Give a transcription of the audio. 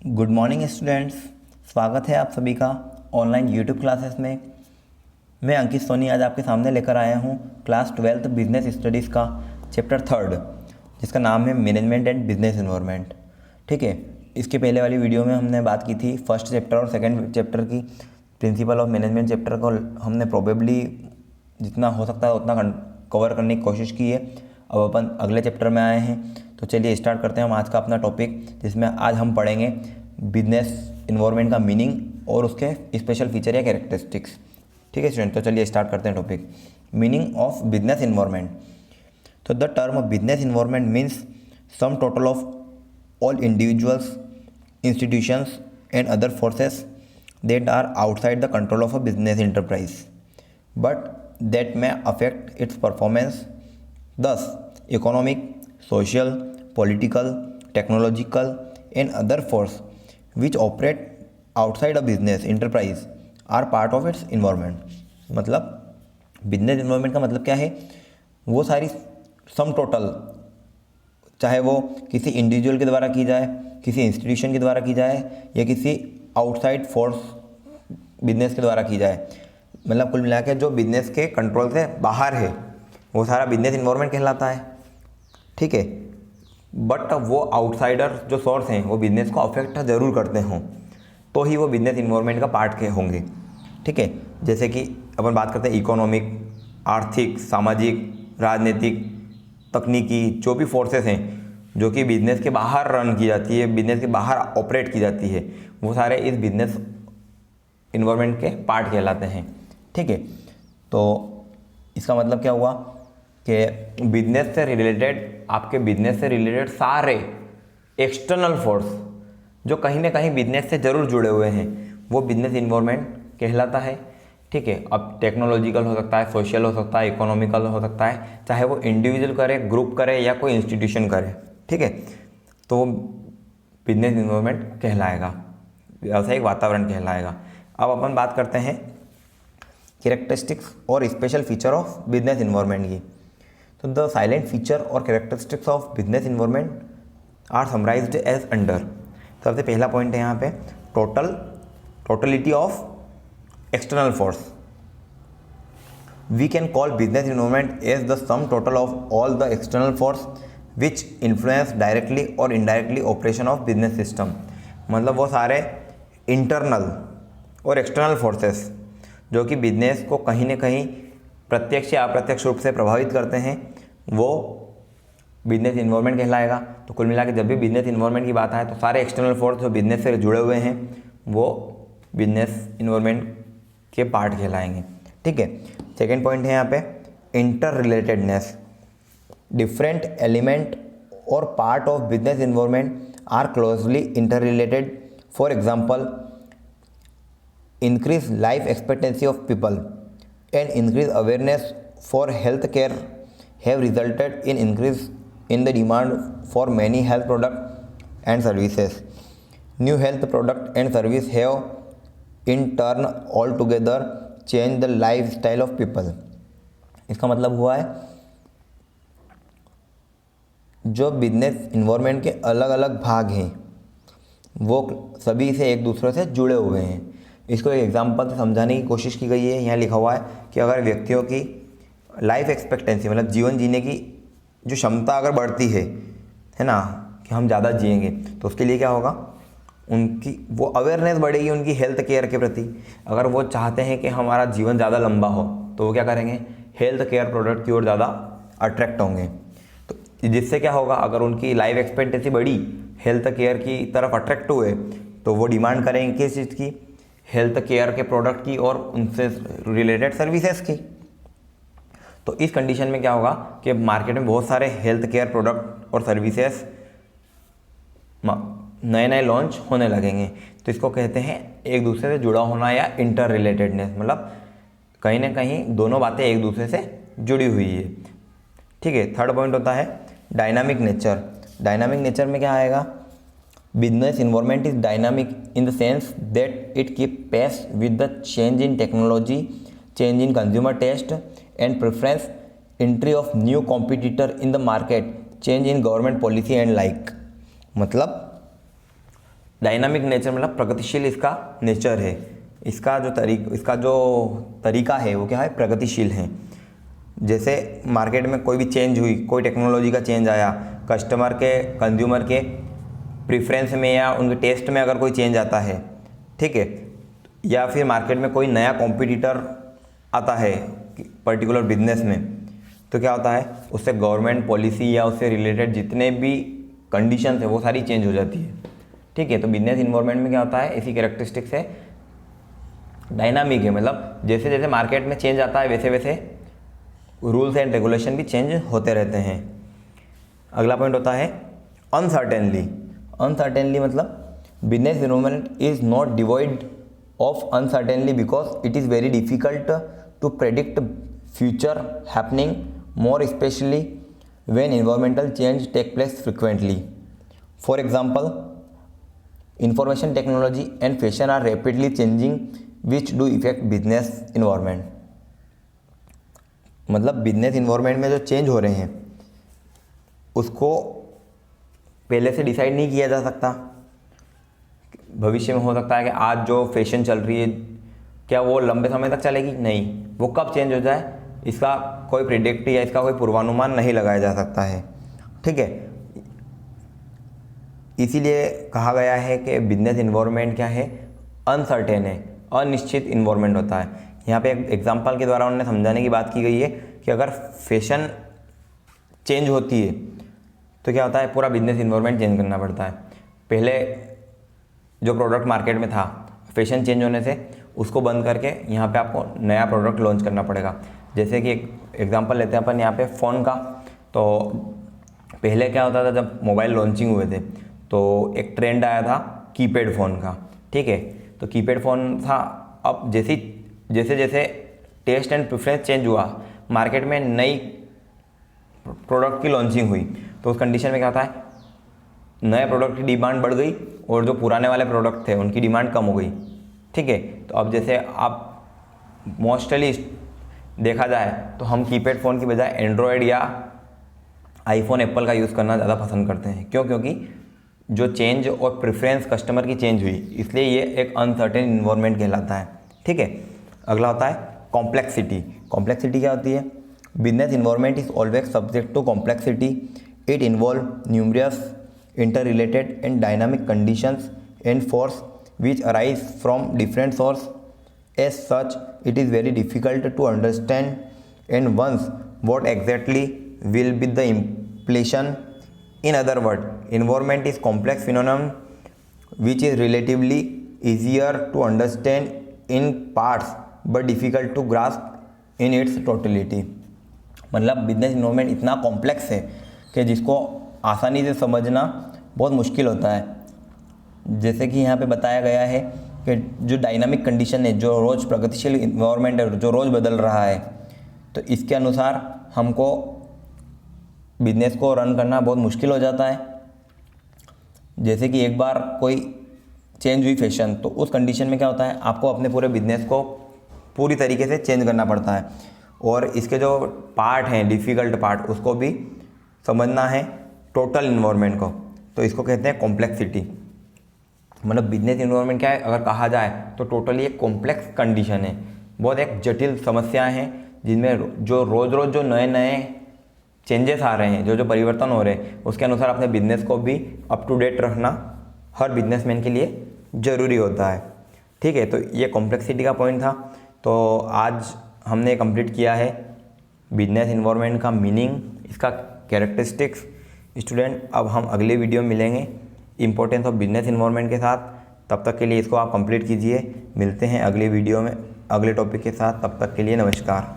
Good morning students. स्वागत है आप सभी का ऑनलाइन यूट्यूब क्लासेस में। मैं अंकित सोनी आज आपके सामने लेकर आया हूँ क्लास 12th बिजनेस स्टडीज़ का चैप्टर 3 जिसका नाम है मैनेजमेंट एंड बिजनेस एनवायरनमेंट। ठीक है, इसके पहले वाली वीडियो में हमने बात की थी फर्स्ट चैप्टर और सेकंड चैप्टर की। प्रिंसिपल ऑफ मैनेजमेंट चैप्टर को हमने प्रोबेबली जितना हो सकता है उतना कवर करने की कोशिश की है। अब अपन अगले चैप्टर में आए हैं, तो चलिए स्टार्ट करते हैं हम आज का अपना टॉपिक, जिसमें आज हम पढ़ेंगे बिजनेस इन्वायरमेंट का मीनिंग और उसके स्पेशल फीचर या कैरेक्टरिस्टिक्स। ठीक है स्टूडेंट, तो चलिए स्टार्ट करते हैं topic meaning of business environment. तो the term business environment means sum total of all individuals, institutions and other forces that are outside the control of a business enterprise but that may affect its performance. Thus economic, social, political, technological and other force which operate outside a business enterprise are part of its environment. मतलब business environment का मतलब क्या है? वो सारी sum total, चाहे वो किसी इंडिविजुअल के द्वारा की जाए, किसी इंस्टीट्यूशन के द्वारा की जाए या किसी आउटसाइड फोर्स बिजनेस के द्वारा की जाए, मतलब कुल मिला के जो बिजनेस के कंट्रोल से बाहर है वो सारा बिजनेस इन्वायरमेंट कहलाता है। ठीक है, बट वो आउटसाइडर जो सोर्स हैं वो बिजनेस को अफेक्ट ज़रूर करते हों तो ही वो बिजनेस इन्वायरमेंट का पार्ट के होंगे। ठीक है, जैसे कि अपन बात करते हैं इकोनॉमिक, आर्थिक, सामाजिक, राजनीतिक, तकनीकी, जो भी फोर्सेस हैं जो कि बिजनेस के बाहर रन की जाती है, बिजनेस के बाहर ऑपरेट की जाती है, वो सारे इस बिजनेस इन्वायरमेंट के पार्ट कहलाते हैं। ठीक है, तो इसका मतलब क्या हुआ कि बिजनेस से रिलेटेड, आपके बिजनेस से रिलेटेड सारे एक्सटर्नल फोर्स जो कहीं ना कहीं बिजनेस से ज़रूर जुड़े हुए हैं वो बिजनेस इन्वायरमेंट कहलाता है। ठीक है, अब टेक्नोलॉजिकल हो सकता है, सोशल हो सकता है, इकोनॉमिकल हो सकता है, चाहे वो इंडिविजुअल करे, ग्रुप करे या कोई इंस्टीट्यूशन करे। ठीक है, तो बिजनेस इन्वायरमेंट कहलाएगा, व्यावसायिक वातावरण कहलाएगा। अब अपन बात करते हैं कैरेक्टरिस्टिक्स और special feature of business environment की। तो द साइलेंट फीचर और characteristics of business environment are summarised as under. सबसे पहला पॉइंट है यहाँ पे totality of external force. We can call business environment as the sum total of all the external force which influence directly or indirectly operation of business system. मतलब वो सारे internal और external forces जो कि business को कहीं ना कहीं प्रत्यक्ष या अप्रत्यक्ष रूप से प्रभावित करते हैं वो बिजनेस इन्वायरमेंट कहलाएगा। तो कुल मिला के जब भी बिजनेस इन्वायरमेंट की बात आए तो सारे एक्सटर्नल फोर्स जो बिजनेस से जुड़े हुए हैं वो बिजनेस इन्वायरमेंट के पार्ट कहलाएंगे। ठीक है, सेकेंड पॉइंट है यहाँ पे इंटर रिलेटेडनेस। डिफरेंट एलिमेंट और part of business environment are closely inter related. For example, increase life expectancy of people and increase awareness for health care have resulted in increase in the demand for many health product and services. New health product and service have in turn altogether change the lifestyle of people। इसका मतलब हुआ है जो business environment के अलग अलग भाग हैं वो सभी से एक दूसरे से जुड़े हुए हैं। इसको एक एग्जांपल से समझाने की कोशिश की गई है। यहाँ लिखा हुआ है कि अगर व्यक्तियों की लाइफ एक्सपेक्टेंसी मतलब जीवन जीने की जो क्षमता अगर बढ़ती है ना, कि हम ज़्यादा जिएंगे, तो उसके लिए क्या होगा, उनकी वो अवेयरनेस बढ़ेगी उनकी हेल्थ केयर के प्रति। अगर वो चाहते हैं कि हमारा जीवन ज़्यादा लंबा हो तो वो क्या करेंगे, हेल्थ केयर प्रोडक्ट की ओर ज़्यादा अट्रैक्ट होंगे। तो जिससे क्या होगा, अगर उनकी लाइफ एक्सपेक्टेंसी बढ़ी, हेल्थ केयर की तरफ अट्रैक्ट हुए, तो वो डिमांड करेंगे किस चीज़ की, हेल्थ केयर के प्रोडक्ट की और उनसे रिलेटेड सर्विसेज की। तो इस कंडीशन में क्या होगा कि मार्केट में बहुत सारे हेल्थ केयर प्रोडक्ट और सर्विसेज नए नए लॉन्च होने लगेंगे। तो इसको कहते हैं एक दूसरे से जुड़ा होना या इंटर रिलेटेडनेस, मतलब कहीं ना कहीं दोनों बातें एक दूसरे से जुड़ी हुई है। ठीक है, थर्ड पॉइंट होता है डायनामिक नेचर। डायनामिक नेचर में क्या आएगा, business environment is dynamic in the sense that it keep pace with the change in technology, change in consumer taste and preference, entry of new competitor in the market, change in government policy and like. मतलब dynamic nature मतलब प्रगतिशील इसका nature है, इसका जो तरीका है वो क्या है, प्रगतिशील है। जैसे मार्केट में कोई भी चेंज हुई, कोई टेक्नोलॉजी का चेंज आया, कंज्यूमर के प्रेफरेंस में या उनके टेस्ट में अगर कोई चेंज आता है, ठीक है, या फिर मार्केट में कोई नया कॉम्पिटिटर आता है पर्टिकुलर बिजनेस में, तो क्या होता है, उससे गवर्नमेंट पॉलिसी या उससे रिलेटेड जितने भी कंडीशंस है वो सारी चेंज हो जाती है, ठीक है। तो बिजनेस इन्वायरमेंट में क्या होता है, इसी कैरेक्टरिस्टिक्स है, डायनामिक है, मतलब जैसे जैसे मार्केट में चेंज आता है वैसे वैसे रूल्स एंड रेगुलेशन भी चेंज होते रहते हैं। अगला पॉइंट होता है अनसर्टेनली मतलब business environment is not devoid of uncertainly because it is very difficult to predict future happening, more specially when environmental change take place frequently. For example, information technology and fashion are rapidly changing which do affect business environment. मतलब business environment में जो change हो रहे हैं उसको पहले से decide नहीं किया जा सकता। भविष्य में हो सकता है कि आज जो फैशन चल रही है क्या वो लंबे समय तक चलेगी, नहीं, वो कब चेंज हो जाए इसका कोई प्रिडिक्ट या इसका कोई पूर्वानुमान नहीं लगाया जा सकता है, ठीक है। इसीलिए कहा गया है कि बिजनेस इन्वायरमेंट क्या है, अनसर्टेन है, अनिश्चित इन्वायरमेंट होता है। यहाँ पे एक एग्जांपल के द्वारा उन्होंने समझाने की बात की गई है कि अगर फैशन चेंज होती है तो क्या होता है, पूरा बिजनेस इन्वायरमेंट चेंज करना पड़ता है। पहले जो प्रोडक्ट मार्केट में था, फैशन चेंज होने से उसको बंद करके यहाँ पे आपको नया प्रोडक्ट लॉन्च करना पड़ेगा। जैसे कि एक एग्जांपल लेते हैं अपन यहाँ पे फ़ोन का, तो पहले क्या होता था, जब मोबाइल लॉन्चिंग हुए थे तो एक ट्रेंड आया था कीपैड फ़ोन का, ठीक है। तो कीपैड फ़ोन था। अब जैसे जैसे टेस्ट एंड प्रेफरेंस चेंज हुआ, मार्केट में नई प्रोडक्ट की लॉन्चिंग हुई, तो उस कंडीशन में क्या होता है, नए प्रोडक्ट की डिमांड बढ़ गई और जो पुराने वाले प्रोडक्ट थे उनकी डिमांड कम हो गई, ठीक है। तो अब जैसे आप मोस्टली देखा जाए तो हम कीपैड फ़ोन की बजाय एंड्रॉयड या आईफोन, एप्पल का यूज़ करना ज़्यादा पसंद करते हैं। क्यों? क्योंकि जो चेंज और प्रेफरेंस कस्टमर की चेंज हुई, इसलिए ये एक अनसर्टेन इन्वायरमेंट कहलाता है, ठीक है। अगला होता है कॉम्प्लेक्सिटी। कॉम्प्लेक्सिटी क्या होती है? Business environment is always subject to complexity. It involve numerous interrelated and dynamic conditions and force which arise from different sources. As such, it is very difficult to understand and once what exactly will be the implication. In other words, environment is complex phenomenon which is relatively easier to understand in parts but difficult to grasp in its totality. मतलब business environment इतना complex है कि जिसको आसानी से समझना बहुत मुश्किल होता है। जैसे कि यहाँ पे बताया गया है कि जो डायनामिक कंडीशन है, जो रोज़ प्रगतिशील इन्वायरमेंट है, जो रोज़ बदल रहा है, तो इसके अनुसार हमको बिजनेस को रन करना बहुत मुश्किल हो जाता है। जैसे कि एक बार कोई चेंज हुई फैशन, तो उस कंडीशन में क्या होता है, आपको अपने पूरे बिजनेस को पूरी तरीके से चेंज करना पड़ता है और इसके जो पार्ट हैं, डिफ़िकल्ट पार्ट, उसको भी समझना है टोटल इन्वायरमेंट को। तो इसको कहते हैं कॉम्प्लेक्सिटी। मतलब बिजनेस इन्वायरमेंट क्या है, अगर कहा जाए तो टोटली एक कॉम्प्लेक्स कंडीशन है, बहुत एक जटिल समस्याएं हैं जिनमें जो रोज़ रोज़ जो नए नए चेंजेस आ रहे हैं, जो जो परिवर्तन हो रहे हैं, उसके अनुसार अपने बिजनेस को भी अप टू डेट रखना हर बिजनेसमैन के लिए ज़रूरी होता है, ठीक है। तो ये कॉम्प्लेक्सिटी का पॉइंट था। तो आज हमने कंप्लीट किया है बिजनेस इन्वायरमेंट का मीनिंग, इसका कैरेक्टरिस्टिक्स। स्टूडेंट, अब हम अगले वीडियो में मिलेंगे इंपॉर्टेंस ऑफ बिजनेस इन्वायरमेंट के साथ। तब तक के लिए इसको आप कंप्लीट कीजिए। मिलते हैं अगले वीडियो में अगले टॉपिक के साथ। तब तक के लिए नमस्कार।